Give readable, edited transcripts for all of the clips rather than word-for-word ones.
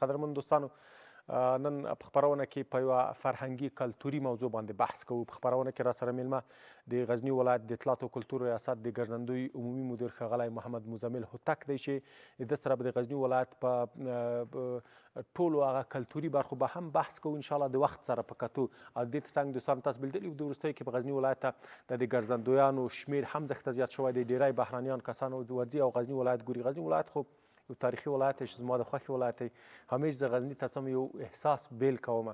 قدرمن دوستانو نن په خپرونه کې په یوه فرهنګي کلتوري موضوع باندې بحث کوو. په خپرونه کې راسره میلمه د غزني ولایت د اطلاعات او کلتور ریاست د ګرځندوی عمومي مدیر ښاغلی محمد مزمل هوتک دی چې د سره به د غزني ولایت په ټولو هغه کلتوري برخو به هم بحث کوو انشاءالله د وخت سره په کتو. او د دې ترڅنګ دوستانو تاسو بلدلي د وروستیو کې په غزني ولایت ته د ګرځندویانو شمیر هم زښته زیات شوی دی. ډیری بهرانیان کسانو ورځي او غزني ولایت ګوري. غزني ولایت خو یو تاریخي ولایت دی چې زما د خوښې ولایت دی. همیش زه غزني ته څم یو احساس بیل کومه،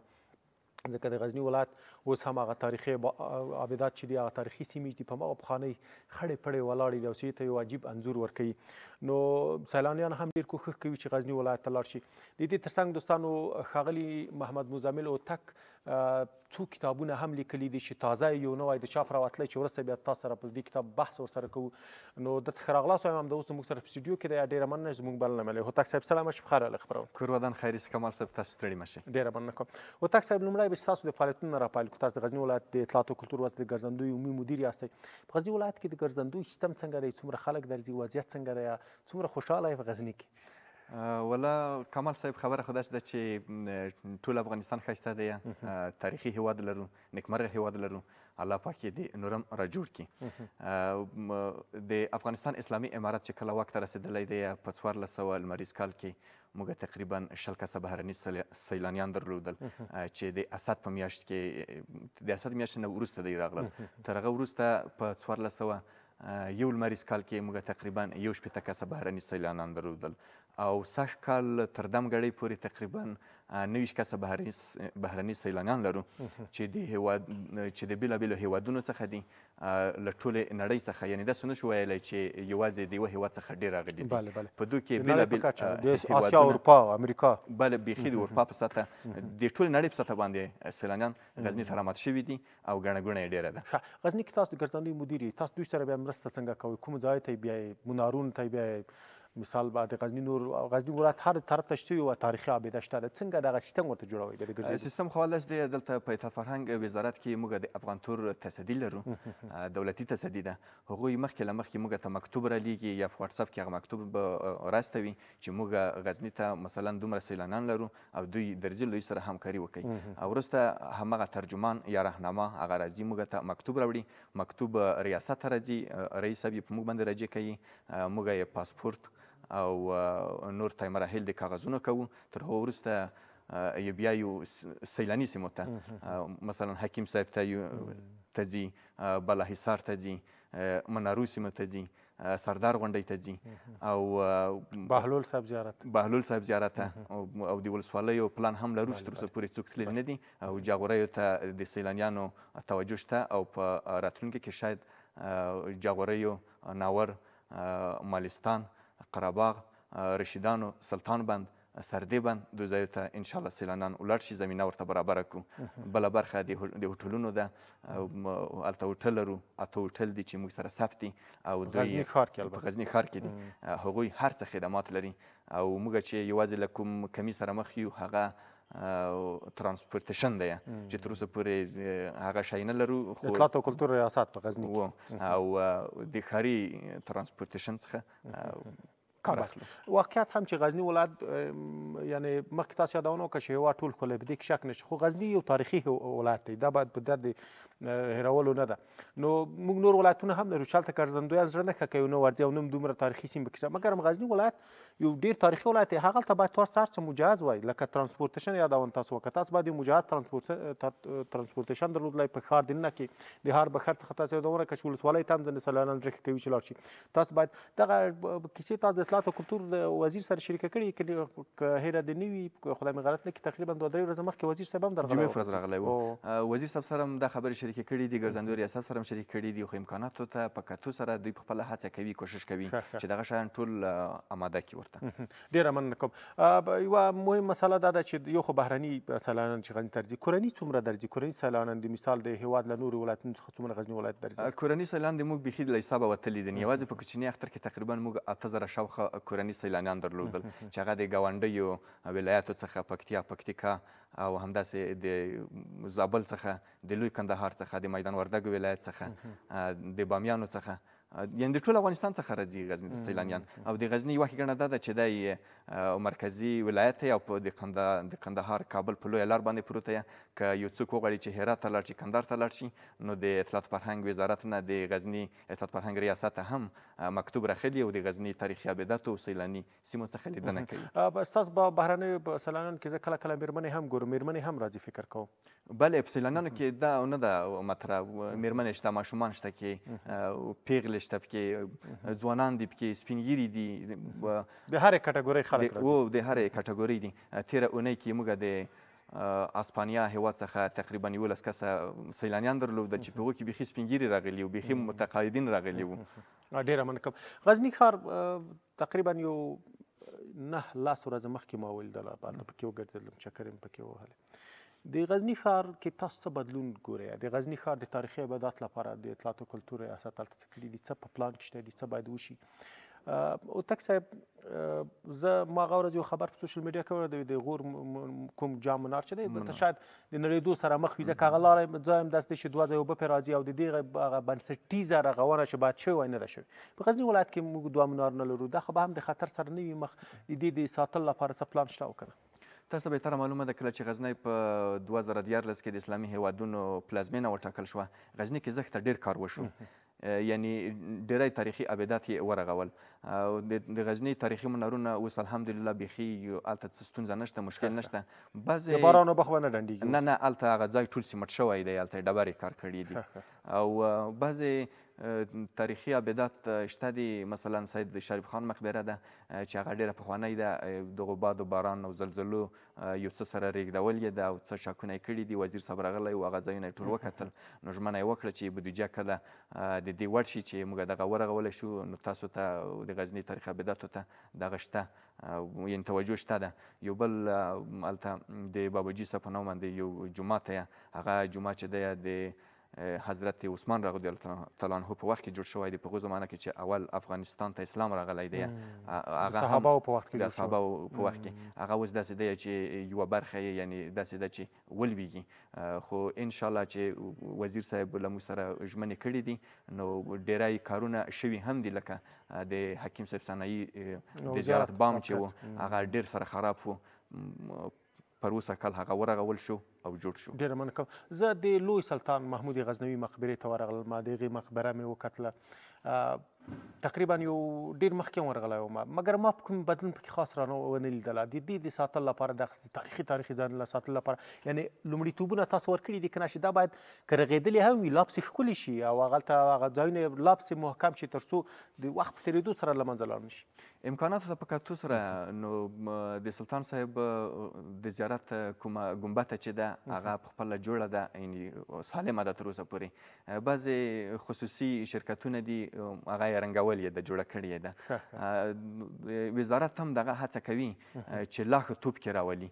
ځکه د غزني ولایت اوس هم هغه تاریخي آبادات چې دي، هغه تاریخي سیمې دي، په هماغه پخوانۍ خړې پړې ولاړې دي او چې ته یو عجیب انځور ورکوي. نو سیلانیان هم ډېر کوښښ کوي چې غزني ولایت ته لاړ شي. د دې ترڅنګ دوستانو ښاغلي محمد مزمل هوتک څو کتابونه هم لیکلي دي چې تازه یو نوی د چاپ راوتلی چې وروسته بیا تاسو سره په دې کتاب بحث ورسره کوو. نو دلته ښه راغلاست وایم، همدا اوس زموږ سره په سټوډیو کې دی. ډېره مننه چې زموږ بلنه منلې. هوتک صاحب سلام، شپه بخیر راغلی خپرونه. کور ودان خیري سي کمال صاحب، تاسو ستړي مه شئ. ډېره مننه کوم. هوتک صاحب لومړی به چې تاسو د فعالیتونو نه راپیل کړو. تاسو د غزني ولایت د اطلاعات او کلتور وزارت د ګرځندوی عمومي مدیر یاستئ. په غزني ولایت کې د ګرځندوی سیستم څنګه دی؟ څومره خلک درځي؟ وضعیت څنګه دی؟ څومره خوشحاله یې په غزني کې؟ والله کمال صاحب، خبره خو داسې ده چې ټول افغانستان ښایسته دی، تاریخي هیواد لرو، نیکمرغه هیواد لرو. الله پاک یې د نورم را جوړ کړي. د افغانستان اسلامي امارت چې کله واک ته رسېدلی دی په 1400 لمریز کال کې موږ تقریبا 20 کسه بهرني سیلانیان درلودل چې د اسد په میاشت کې، د اسد میاشت نه وروسته دی راغلل. تر هغه وروسته په 1401 لمریز کال کې موږ تقریبا 1 کسه بهرني سیلانیان درلودل او سږ کال تر دم ګړۍ پورې تقریبا 90 کسه بهرني سیلانیان لرو چې د بېلابېلو هیوادونو څخه دي، له ټولې نړۍ څخه. یعنې داسې نشو ویلی چې یوازې د یوه هیواد څخه ډېر راغلي دي. په دوی کې بېلابېل اسیا، اروپا، امریکا، بله بیخي د اروپا په سطحه، د ټولې نړۍ په سطحه باندې سیلانیان غزني ته رامات شوي دي او ګڼه ګوڼه یې ډېره ده. غزني کې تاسو د ګرځندوی مدیر یې، تاسو دوی سره بیا مرسته څنګه کوئ؟ کوم ځای ته یې بیایئ؟ منارونو ته یې بیایئ؟ مثال بعد غزني نور غزني ولایت هر طرف ته شته یوه تاریخي آباده شته ده، څنګه دغه سیستم ورته جوړوئ؟ د ګرځېدو سیستم خو داسې دی، دلته په اطلاعات فرهنګ وزارت کې موږ د افغان تور تصدي لرو، دولتي تصدي ده. هغوی مخکې له مخکې موږ ته مکتوب رالیږي یا په واتساپ کې هغه مکتوب به راستوي چې موږ غزني ته مثلا دومره سیلانیان لرو او دوی درځي، دوی سره همکاري وکړي. او وروسته همغه ترجمان یا راهنما هغه راځي موږ ته مکتوب راوړي، مکتوب ریاست ته راځي، رئیس صاحب یې په موږ باندې راجع کوي، موږ یې پاسپورت او نور ته مراحل د کاغذونو کوو. تر هغه وروسته بیا یو سیلاني سیمو ته مثلا حکیم صاحب ته ځي، بالاحصار ته ځي، منارو سیمو ته ځي، سردار غونډۍ ته ځي او بهلول صاحب زیارت او د ولسوالیو پلان هم لرو چې تر اوسه پورې څوک تللی نه دي. او جاغوریو ته د سیلانیانو توجه شته او په راتلونکي کې شاید جاغوریو، ناور، مالستان، قرهباغ، رشیدانو، سلطان بند، سردې بند، دو ځایو ته انشاءالله سیلانیان ولاړ شي، زمینه ورته برابره کړو. بله برخه د هوټلونو ده، هلته هوټل لرو، 8 هوټل دي چې موږ سره ثبت دي او دوی په غزني ښار کې دي. هغوی هر څه خدمات لري او موږ چې یوازې له کوم کمي سره مخ یو هغه ترانسپورتیشن دی چې تر اوسه پورې هغه شی نه لرو. اطلاعات او کلتور ریاست په غزني کې او د ښاري ترانسپورتیشن څخه کار اخلو. واقعیت هم چې غزني ولایت یعنې مخکې تاسو یادونه وکړه چې هېواد ټول ښکلی، په دې کې شک نشته، خو غزني یو تاریخي ولایت دی، دا باید په درد هېرولو نه ده. نو موږ نور ولایتونه هم لرو چې هلته ګرځندویان زړه نه ښه کوي، نه ورځي او نه دومره تاریخي سیمې پکې شته. مګر غزني ولایت یو ډېر تاریخي ولایت دی، هغلته باید تاسو هر څه مجهز وای، لکه ترانسپورتیشن یادونه تاسو وکړه، تاسو باید یو مجهز ترانسپورتیشن درلودلی په ښار دننه کې. د ښار بهر څخه تاسو یادونه وکړه چې ولسوالۍ ته هم ځینې سیلانیان زړه ښه کوي چې لاړ شي. تاسو باید دغه کیسې تاسو د اطلاعات او کلتور د وزیر سره شریکه کړي، که هیره دې نه وي خدای مې غلط نه کړي، تقریبا 2-3 ورځې مخکې وزیر صاحب هم جمعې په ورځ راغلی و. وزیر صاحب سره هم دا خبرې شریکې کړي دي، ګرځندوی ریاست سره هم شریک کړي دي، خو امکاناتو ته په کتو سره دوی په خپله هڅه کوي، کوشش کوي چې دغه شیان ټول اماده کړي ورته. ډېره مننه کوم. یوه مهم مسله دا ده چې یو خو بهرني سیلانیان چې غزني ته راځي، کورني څومره درځي؟ کورني سیلانیان د مثال د هېواد له نورو ولایتونو څخه څومره غزني ولایت درځي؟ کورني سیلانیان د موږ بیخي له حسابه وتلي دي. یوازې په کوچني اختر کې تقریبا موږ 8000 شاوخوا کورني سیلانیان درلودل چې هغه د ګاونډیو ولایاتو څخه پکتیا، پکتیکا او همداسې د زابل څخه، د لوی کندهار څخه، د میدان وردګو ولایت څخه، د بامیانو څخه یعنې د ټول افغانستان څخه راځي غزني ته سیلانیان. او د غزني یوه ګڼه دا ده چې دی مرکزي ولایت دی او په د کندهار کابل په لویه لار باندې پروت دی. که یو څوک وغواړي چې هرات ته لاړ شي، کندهار ته لاړ شي، نو د اطلاعات فرهنګ وزارت نه د غزني اطلاعات فرهنګ ریاست ته هم مکتوب راخلي او د غزني تاریخي ابداتو او سیلاني سیمو څخه لیدنه کوي. ستاسو په بهرنیو سیلانیانو کې زه کله کله مېرمنې هم ګورم، مېرمنې هم راځي فکر کوم. بله، په سیلانیانو کې دا نه ده مطرح، مېرمنې شته، ماشومان شته، کې پیغلې شته، پکې ځوانان دي، پکې سپین ږیري دي، د هرې کټګورۍ خلک راځي. د هرې کټګورۍ دي. تېره اونۍ کې موږ د اسپانیا هېواد څخه تقریبا 11 کسه سیلانیان درلودل چې په هغو کې بیخي سپین ږیري راغلي وو، بیخي متقاعدین راغلي وو. ډېره مننه کوم. غزني ښار تقریبا یو 9-10 ورځې مخکې ما ولیدله، هلته پکې وګرځېدلم، چکر مې پکې ووهلې. د غزني ښار کې تاسو څه بدلون ګورئ؟ د غزني ښار د تاریخي ابدات لپاره د اطلاعات او کلتور ریاست هلته څه کړي دي؟ څه په پلان کې شته دي؟ څه باید وشي؟ اوتک صاحب، زه ما هغه ورځ یو خبر په سوشل میډیا کې واورېد، د غور کوم جام منار چې دی ته شاید د نړېدو سره مخ وي، ځکه هغه لاره ځای هم داسې دی چې 2 ځایه اوبه پرې راځي او د دې هغه بنسټیزه رغونه چې باید شوې وای نه ده شوې. په غزني ولایت کې موږ 2 منار نه لرو، دا خو به هم د خطر سره نه وي مخ؟ د دې د ساتلو لپاره څه پلان شته او که نه؟ تاسو ته بهتره معلومه ده، کله چې غزنی په 2014 کې د اسلامي هیوادونو پلازمینه وټاکل شوه، غزني کې زښته ډېر کار وشو. یعنی ډیری تاریخي ابدات یې ورغول. او د غزني تاریخي منارونه اوس الحمدلله بیخي هلته څه ستونزه نشته، مشکل نشته. د باران اوبه خو به نه ډنډېږي؟ نه، هلته هغه ځای ټول سیمټ شوی دی، هلته یې ډبرې کار کړي دي. او بعضې تاریخي ابدات شته دي، مثلا سید شریف خان مقبره ده چې هغه ډېره پخوانۍ ده، دغو باد و باران او زلزلو یو څه سره ریږدول یې ده او څه شاکونه یې کړي دي. وزیر صاحب راغلی و، هغه ځایونه یې ټول وکتل. نو ژمنه یې وکړه چې بودیجه کله د دې وړ شي چې موږ دغه ورغولی شو، نو تاسو ته د غزني تاریخي ابداتو ته دغه شته، یعنې توجه شته ده. یو بل هلته د باباجي صاحب په نوم باندې یو جومات دی، هغه جومات چې دی د حضرت عثمان رضی الله تعالی عنه په وخت کې جوړ شوی دی، په هغو زمانه کې چې اول افغانستان ته اسلام راغلی دی. د صحابهو په وخت کې جوړ شوی، صحابهو په وخت کې. هغه اوس داسې دی چې یوه برخه یې یعنې داسې ده چې ولویږي. خو انشاءالله چې وزیر صاحب له موږ سره ژمنې کړي دي، نو ډیری کارونه شوي هم دي، لکه د حکیم صاحب ثنایي د زیارت بام چې و، هغه ډېر سره خراب و. پر اوسه کال هغه ورغول شو او جوړ شو. ډېره مننه کوم. زه د لوی سلطان محمود غزنوي مقبرې ته ورغلم، د هغې مقبره مې وکتله، تقریبا یو ډېر مخکې هم ورغلی وم، مګر ما کوم بدلون پکې خاص رانه ونه لیدله. د دې د ساتلو لپاره، د تاریخي ځایونو له ساتلو لپاره یعنې لومړیتوبونه تاسو ورکړي دي که نه، چې دا باید که رغېدلې هم وي لا پسې ښکلي شي او هغلته هغه ځایونه یې لا پسې محکم شي، تر څو د وخت په تېرېدو سره له منځه لاړ نه شي. امکاناتو ته په کتو سره نو د سلطان صاحب د زیارت کومه ګنبته چې ده هغه په خپله جوړه ده، یعنې سالمه ده تر اوسه پورې. بعضې خصوصي شرکتونه دي، هغه یې رنګول یې ده، جوړه کړې یې ده. وزارت هم دغه هڅه کوي چې لا ښه توپ کې راولي.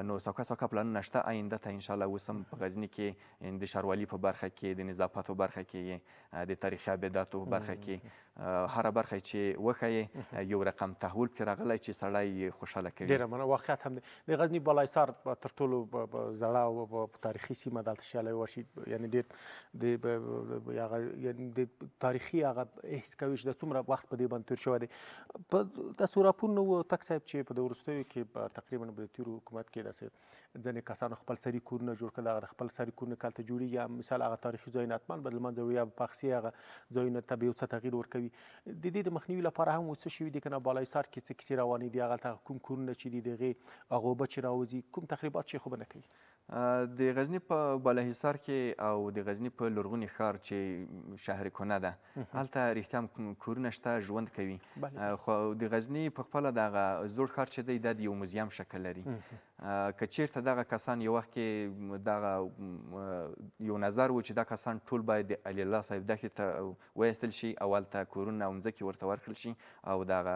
نو سوکه پلانونه شته آینده ته انشاءالله. اوس هم په غزني کې د ښاروالي په برخه کې، د نظافت په برخه کې، د تاریخي ابداتو په برخه کې، هره برخه چې وښیې یو رقم تحول پکې راغلی چې سړی خوشحاله کوي. ډېره مننه. واقعیت هم دی. د غزني بالاحصار تر ټولو زړه او تاریخي سیمه ده، هلته شاله ورشي، یعنې ډېر یعنې د تاریخي هغه حس کوي چې د څومره وخت په دې باندې تېر شوی دی. په داسې راپورونه و تک صاحب چې په د وروستیو کې تقریبا په تېرو حکومت کې داسې ځینې کسانو خپل سري کورونه جوړ کړل. هغه د خپل سري کورونه که هلته جوړېږي، مثال هغه تاریخي ځایونه حتما به له منځه وړي، یا په اخسي هغه ځایونه ته به یو څه تغییر ورکوي. د دې د مخنیوي لپاره هم اوس څه شوي دي که نه؟ بالاحصار کې څه کیسې روانې دي؟ هغلته کوم کورونه چې دي، د هغې هغه اوبه چې راوځي، کوم تخریبات چې خو به نه کوي؟ د غزني په بالاحصار کې او د غزني په لرغوني ښار چې شهر کنه ده، هلته رښتیا هم کورونه شته، ژوند کوي. خو د غزني په خپله دغه زوړ ښار چې دی، دا د یو موزیم شکل لري. که چیرته دغه کسان یو وخت کې دغه یو نظر و چې دا کسان ټول باید د علی الله صاحب دښتې ته وایستل شي او هلته کورونه او مځکې ورته ورکړل شي او دغه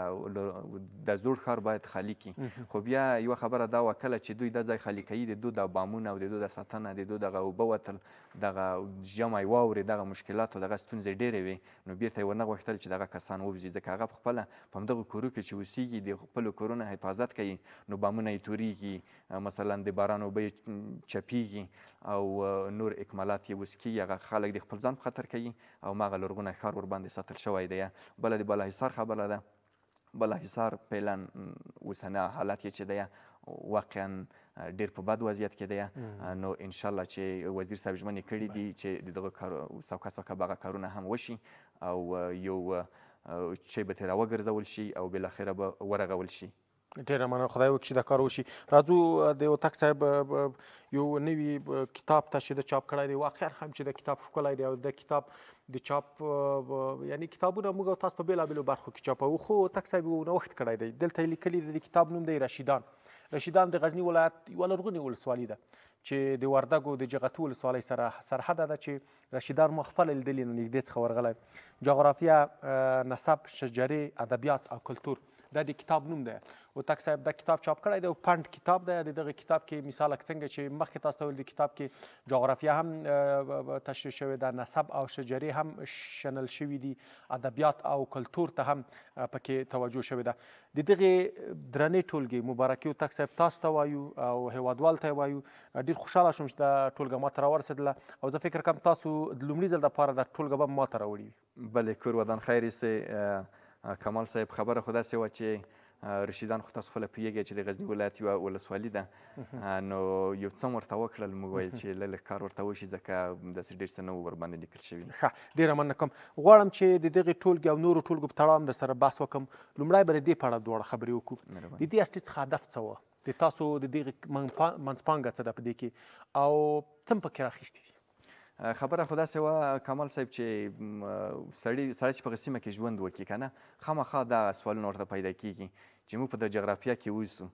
د زوړ ښار باید خالي کړي. خو بیا یوه خبره دا وه، کله چې دوی دا ځای خالي کوي، د دوی د بامونه او د دوی د ساتنه، د دوی دغه اوبه وتل، دغه ژمی واورې، دغه مشکلات او دغه ستونزې ډېرې وې، نو بیرته یې ورنه غوښتل چې دغه کسان ووځي، ځکه هغه پخپله په همدغو کورو کې چې اوسېږي، د خپلو کورونو حفاظت کوي، نو بامونه یې تورېږي، مثلا د باران اوبه یې چپېږي او نور اکمالات یې اوس کېږي هغه خلک د خپل ځان په خطر کوي او هماغه لرغونی ښار ورباندې ساتل شوی دی. بله د بالاحصار خبره ده. بالاحصار فعلا اوسنی حالت یې چې دی واقعا ډېر په بد وضعیت کې دی. نو انشاءالله چې وزیر صاحب ژمنې کړي دي چې د دغه سوکه به هغه کارونه هم وشي او یو چې به ترې راوګرځول شي او بالاخره به ورغول شي. ډېره مننه، خدای وکړي چې دا کار وشي. راځو د هوتک صاحب یو نوي کتاب ته چې د چاپ کړی دی، واقعا هم چې د کتاب ښکلی دی او د کتاب د چاپ یعنی کتابونه موږ او تاسو په بېلابېلو برخو کې چاپوو، خو هوتک صاحب یو نوښت کړی دی. دلته یې لیکلي د کتاب نوم دی رشیدان. رشیدان د غزني ولایت یوه لرغونې ولسوالي ده چې د وردګو د جغتو ولسوالۍ سره سرحده ده، چې رشیدان ما خپله لیدلي نه نږدې څخه ورغلی. جغرافیه، نسب، شجرې، ادبیات او کلتور دا د کتاب نوم دی. هوتک صاحب دا کتاب چاپ کړی دی او پنډ کتاب دی. د دغه کتاب کې مثال څنګه چې مخکې تاسو ته ویل د کتاب کې جغرافیه هم تشریح شوې ده، نسب او شجرې هم شنل شوي دي، ادبیات او کلتور ته هم پکې توجه شوې ده. د دغې درنې ټولګې مبارکي هوتک صاحب تاسو ته وایو او هیوادوالو ته یې وایو. ډېر خوشحاله شوم چې دا ټولګه ما ته راورسېدله او زه فکر کوم تاسو د لومړي ځل دپاره دا ټولګه به ما ته راوړي وي. بلې کور ودان خیر سي. کمال صاحب خبره خو داسې وه چې رشیدان خو تاسو خپله پوهېږئ چې د غزني ولایت یوه ولسوالي ده. نو یو څه م ورته وکړل، موږ ویل چې لږ کار ورته وشي ځکه داسې ډېر څه نه وو ورباندې لیکل شوي. ښه، ډېره مننه کوم. غواړم چې د دغې ټولګې او نورو ټولګو په تړاو هم در سره بحث وکړم. لومړی به د دې په اړه دواړه خبرې وکړو. د دې اصلي څخه هدف څه وه؟ د تاسو د دغې منځپانګه څه ده په دې کې او څه م پکې راخیستي دي؟ خبره خو داسې وه کمال صاحب چې سړی چې په سیمه کې ژوند وکړي که نه، خامخا دغه سوالونه ورته پیدا کېږي چې موږ په د جغرافیه کې اوسو،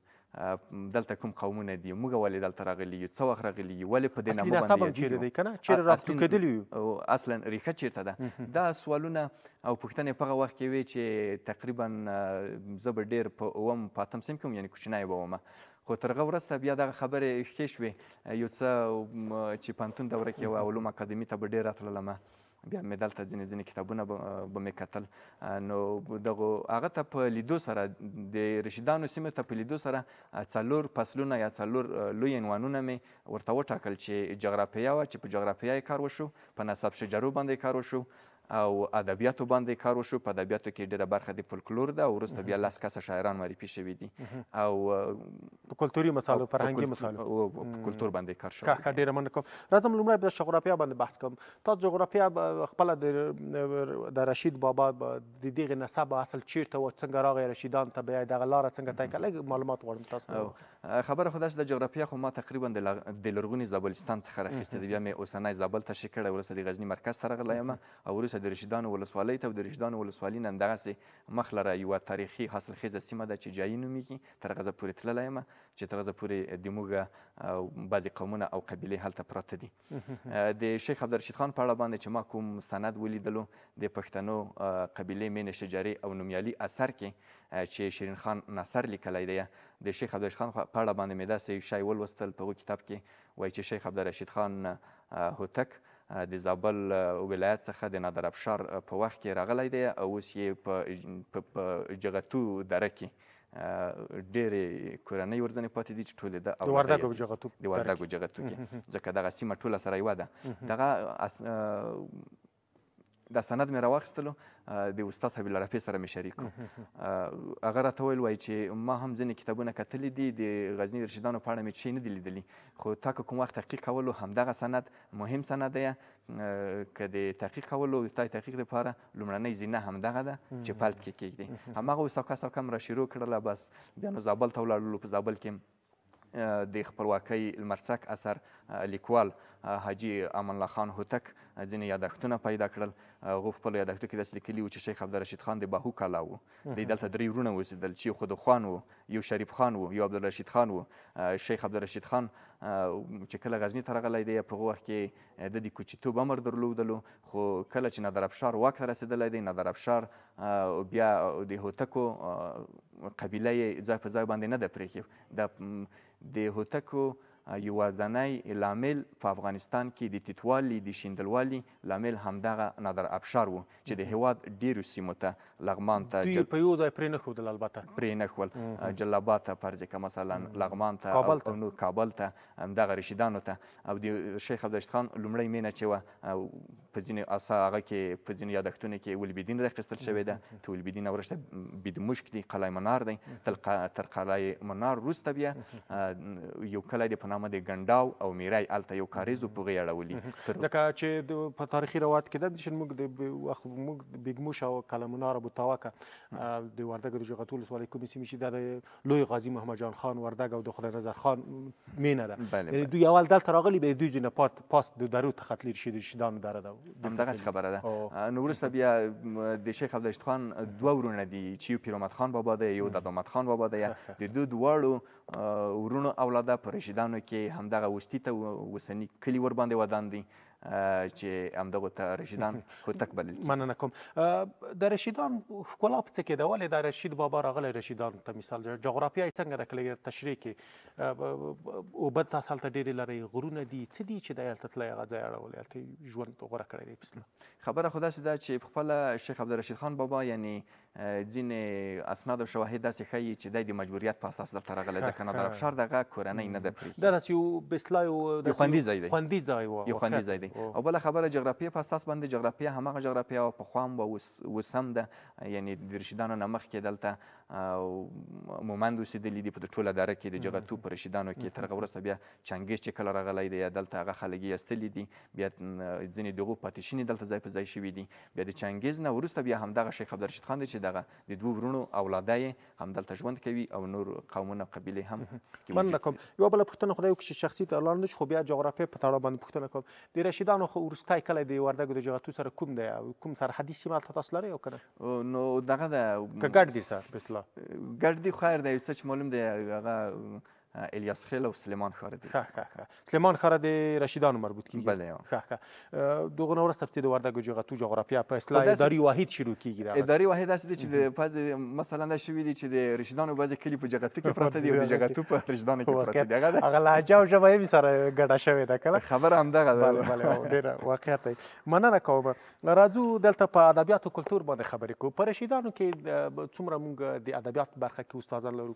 دلته کوم قومونه دي، موږ ولې دلته راغلي یو، څه وخت راغلي یو، ولې په دې نامه باندې اصلي نسب هم چېرې دی که نه، چېرې راټوکېدلي یو، اصلا ریښه چېرته ده. دا سوالونه او پوښتنې په هغه وخت کې وې چې تقریبا زه به ډېر په اووم په اتم صنف کې وم، یعنې کوچنی به ومه. خو تر هغه وروسته بیا دغه خبرې ښې شوې، یو څه چې پوهنتون دوره کې وه علوم اکاډمي ته به ډېر راتللم، بیا مې دلته ځینې کتابونه به مې کتل. نو دغو هغه ته په لیدو سره د رشیدانو سیمې ته په لیدو سره 4 فصلونه یا 4 لوی عنوانونه مې ورته وټاکل چې جغرافیه وه، چې په جغرافیه یې کار وشو، په نسب شجرو باندې کار وشو او ادبیاتو باندې کار وشو. په ادبیاتو کې ډېره برخه د فولکلور ده او وروسته بیا 10 کسه شاعران معرفي شوي دي او په کلتوري مسالو، فرهنګي مسالو په کلتور باندې کار شوی. ښه، ډېره مننه کوم. راځم لومړی به د جغرافیه باندې بحث کوم. تاسو جغرافیه خپله د رشید بابا د دغې نسب اصل چیرته و، څنګه راغی رشیدان ته، بیا دغه لاره څنګه طی کړه، لږ معلومات غواړم تاسو. خبره خو داسې د جغرافیه خو ما تقریبا د لرغوني زابلستان څخه راخیستې ده، بیا مې اوسنی زابل تشریح کړی، وروسته د غزني مرکز ته راغلی یم او وروسته د رشیدانو ولسوالۍ ته. د رشیدانو ولسوالي نه همدغسې مخ لره یوه تاریخي حاصلخیزه سیمه ده چې جایي نومیږي، تر غزه پورې تللی یم چې تر غزه پورې د موږ بعضې قومونه او قبیلې هلته پراته دي. د شیخ عبدالرشید خان په اړه باندې چې ما کوم سند ولیدلو د پښتنو قبیلې مینې شجرې او نومیالي اثر کې چې شیرین خان ناصر لیکلی دی، د شیخ عبدالرشید خان په اړه باندې مې داسې شی ولوستل په هغه کتاب کې وایي چې شیخ عبدالرشید خان هوتک د زابل ولایت څخه د نادر افشار په وخت کې راغلی دی او اوس یې په جغتو دره کې ډېرې کورنۍ ورځنې پاتې دي چې ټولې د وردګو جغتو کې، ځکه دغه سیمه ټوله سره یوه ده. دغه دا سند مې راواخیستلو، د استاد حبیب الله رفیع سره مې شریک کړو. هغه راته ویل وایي چې ما هم ځینې کتابونه کتلي دي، د غزني رشیدانو په اړه مې څه نه دي لیدلي، خو تا که کوم وخت تحقیق کولو همدغه سند مهم سند دی، که د تحقیق کولو تا تحقیق دپاره لومړنۍ زینه همدغه ده چې پلپ کې کېږدي. هماغه سوکه م را شروع کړله، بس بیا نو زابل ته ولاړلو. په زابل کې د خپلواکۍ لمرڅرک اثر لیکوال حاجي امان الله خان هوتک ځینې یادښتونه پیدا کړل. هغو په خپلو یادښتو کې داسې لیکلي وو چې شیخ عبدالرشید خان د باهو کلا و، دوی دلته 3 وروڼه اوسېدل چې یو خودخوان و، یو شریف خان و، یو عبدالرشید خان و. شیخ عبدالرشید خان چې کله غزني ته راغلی دی په هغه وخت کې د کوچیتوب امر درلودلو، خو کله چې نادر افشار واک ته رسېدلی دی، نادر افشار بیا د هوتکو قبیله یې ځای په ځای باندې نه ده پرېښې. د هوتکو یوازینی لامل په افغانستان کې د تیتوالي د شیندلوالي لامل همدغه نادر افشار و چې د هیواد ډیرو سیمو ته لغمان ته دوی په یو ځای پرې نه ښودل البته پرې نه ښول جلابات ته فرض که مثلا لغمان ته کابل او نور کابل ته همدغه رشیدانو ته او د شیخ عبدالرشید خان لومړۍ مینه چې وه په ځینې هغه کې په ځینې یادښتونو کې ولبیدین راخیستل شوې ده ته ولبیدین وروسته بیدمشک دی قلعه منار دی تر قلعه منار وروسته بیا یو کلی دی په نامه د ګنډاو او میری هلته یو کاریز و په هغې اړولي ځکه چې په تاریخي روایت کې ده چې موږ د بیګموش او قلعه منار ابوتاوکه د وردګو د جغتو ولسوالۍ کومې سیمې چې دا د لوی غازي محمد جان خان وردګ او د خدای نظر خان مینه ده یعنې دوی اول دلته راغلي بیا دوی ځینې پاس د درو ته ختلي رشیدانو دره ده همدغسې خبره ده نو وروسته بیا د شیخ عبدالرشید خان دوه ورونه دي چې یو پیرمحمد خان بابا دی یو دادامد خان بابا دی د دوی دواړو ورونو اولاده په رشیدانو کې همدغه وسطي ته اوسني کلي ورباندې ودان دي چې همدغو ته رشیدان هوتک بلل مننه کوم د رشیدان ښکلا په څه کې ده ولې دا رشید بابا راغلی رشیدانو ته مثال جغرافیه یې څنګه ده که لږ تشریح کړې اوبه تاسو هلته ډېرې لرئ غرونه دي څه دي چې دی هلته تللی هغه ځای اړولی هلته ژوند غوره کړی دی پسله خبره خو داسې ده چې پخپله شیخ عبدالرشید خان بابا یعنې ځینې اسناد او شواهد داسې ښیي چې دی د مجبوریت په اساس دلته راغلی ځکه نادر افشار دغه کورنۍ نه ده پرېښې دا داسې یو بسلا یو خوندي ځای دی خوندي ځای و یو خوندي ځای دی او بله خبره جغرافیې په اساس باندې جغرافیه هماغه جغرافیه او پخوا هم اوس هم ده یعنې د رشیدانو نه مخکې دلته مومند اوسېدلي دي په ټوله دره کې د جغتو په رشیدانو کې تر هغه وروسته بیا چنګیز چې کله راغلی دی دلته هغه خلک یې ایستلي دي بیا ځینې د هغو پاتې شوني دلته ځای په ځای شوي دي بیا د چنګیز نه وروسته بیا همدغه شیخ عبدالرشید خان دی چې دغه د دوو ورونو اولاده یې همدلته ژوند کوي او نور قومونه قبیلې هم مننه کوم یوه بله پوښتنه خدای وکړي چې شخصي ته لاړ نه شو خو بیا جغرافیې په تړاو باندې پوښتنه کوم د رشیدانو خو وروستی کلی د وردګو د جغتو سره کوم دی کوم سرحدي سیمه هلته تاسو لرئ او که نه نو دغه ده که ګډ دي سر په اصطلاح ګډ دي خیر دی څه چې معلوم دی هغه الیاس خیل او سلیمان ښار دی ښه سلیمان ښار د رشیدانو مربوط کیږي بله ښه دغه نه وروسته پسې د وردګو جغتو جغرافیه په اصطلاح اداري واحد شروع کیږي اداري واحد داسې دی چې د پاس مثلا دا شوي دي چې د رشیدانو بعضې کلي په جغتو کې پرته دي او د جغتو په رشیدانو کې پرته دي هغه لهجه او ژبه یې سره ګډه شوې ده که نه خبره همدغه ده ډېره واقعیت دی مننه کوم راځو دلته په ادبیاتو کلتور باندې خبرې کوو په رشیدانو کې څومره موږ د ادبیات برخه کې استادان لرو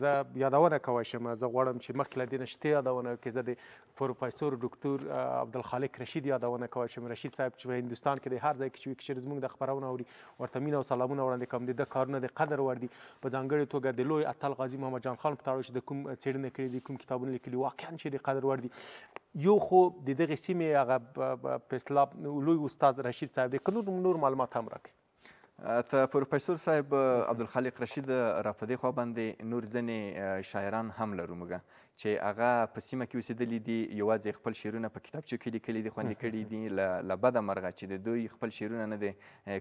زه یادونه کوی شم زه غواړم چې مخکې له دې نه شته یادونه وکړې زه د پروفیسور ډاکټر عبدالخالق رشید یادونه کوی شم رشید صاحب چې په هندوستان کې د هر ځای کې چې وي که چېرې زموږ د خپرونه اوري ورته مینه او سلامونه وړاندې کوم د ده کارونه د قدر وړ دي په ځانګړې توګه د لوی اتل غازي محمد جان خان په تړاو چې د کوم څېړنې کړې دي کوم کتابونه لیکلي واقعا چې د قدر وړ دي یو خو د دغې سیمې هغه په اصطلاح لوی استاد رشید صاحب دی که نور معلومات هم راکړي ته پروفیسور صاحب عبدالخالق رشید را په دې خوا باندې نور ځینې شاعران هم لرو موږ چې هغه په سیمه کې اوسېدلي دي یوازې خپل شعرونه په کتابچو کې لیکلي دي خوندي کړي دي له بده مرغه چې د دوی خپل شعرونه نه دي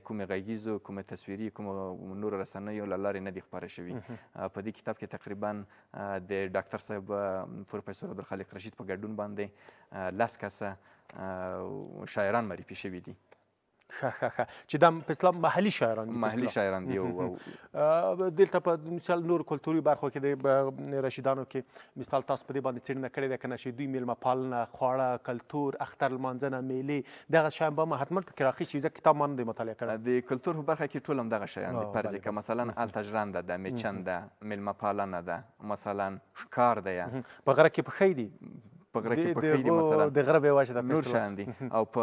کومې غږیزو کومې تصویري کومو نورو رسنیو له لارې نه دي خپاره شوي په دې کتاب کې تقریبا د ډاکټر صاحب پروفیسور عبدالخالق رشید په ګډون باندې 10 کسه شاعران معرفي شوي دي ښه چې دا په اصطلاح محلي شاعران دي محلي شاعران دي دلته په مثال نور کلتوري برخو کې د رشیدانو کې مثال تاسو په دې باندې څېړنه کړې ده که نه چې دوی میلمه پالنه خواړه کلتور اختر لمانځنه میلې دغه شیان به حتما پکې راخیستي ځکه کتاب ما نه دی مطالعه کړی د کلتور په برخه کې ټول همدغه شیان دي فرض که مثلا هلته ژرنده ده میچن ده میلمه پالنه ده مثلا ښکار ده په غره کې پښی دي په غره کې پښې دي مثلا د غره بې وجه نور شیان دي او په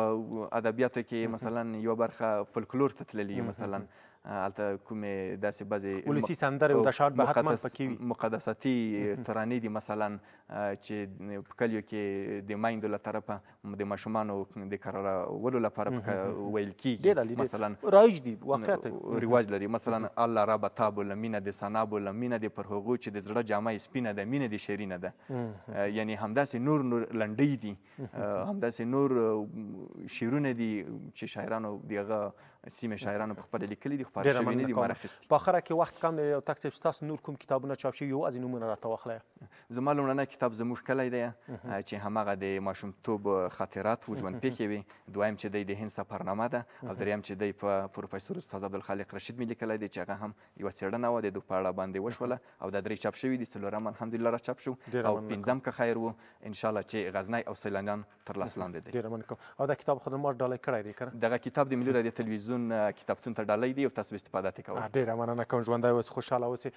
ادبیاتو کې مثلا یوه برخه فولکلور ته تللي مثلا هلته کومې داسې بعضې ولسي سندرې او دشات به حتما پکې وي مقدساتي ترانې دي مثلا چې په کلیو کې د میندو له طرفه د ماشومانو د کرارولو لپاره ویل کېږي مثلا رایج دي واقعیت رواج لري مثلا الله را به تا بوله مینه د ثنا بوله مینه د پر هغو چې د زړه جامه یې سپینه ده مینه د شیرینه ده یعنې همداسې نور لنډۍ دي همداسې نور شعرونه دي چې شاعرانو د هغه سیمې شاعرانو په خپله لیکلي دي، خو ډېره پاره شوي نه دي، مننه ما کوم. راخیستي. په آخره کې وخت کم دی او تک صاحب ستاسو نور کوم کتابونه چاپ شوي یوازې نومونه راته واخلئ. زما لومړنی کتاب زموږ کلی دی چې هماغه د ماشومتوب خاطرات و ژوند پېښې وي. دویم چې دی د هند سفرنامه ده او دریم چې دی په پروفیسور استاد عبدالخالق رشید مې لیکلی دی چې هغه هم یوه څېړنه وه د دوی په اړه باندې وشوله او دا درې چاپ شوي دي. څلورم الحمدلله را چاپ شو او پنځم که خیر و انشاءالله چې غزنی او سیلانیان تر لاس لاندې دی. ډېره مننه کوم. او دا کتاب خو د ما ډالۍ کړی دی که نه؟ دغه کتاب د ملي رادیو تلویزیون کتابتون ته ډالۍ دی او تاسو به استفاده ترې کوئ. ډېره مننه کوم. ژوندی اوسئ، خوشحاله اوسئ.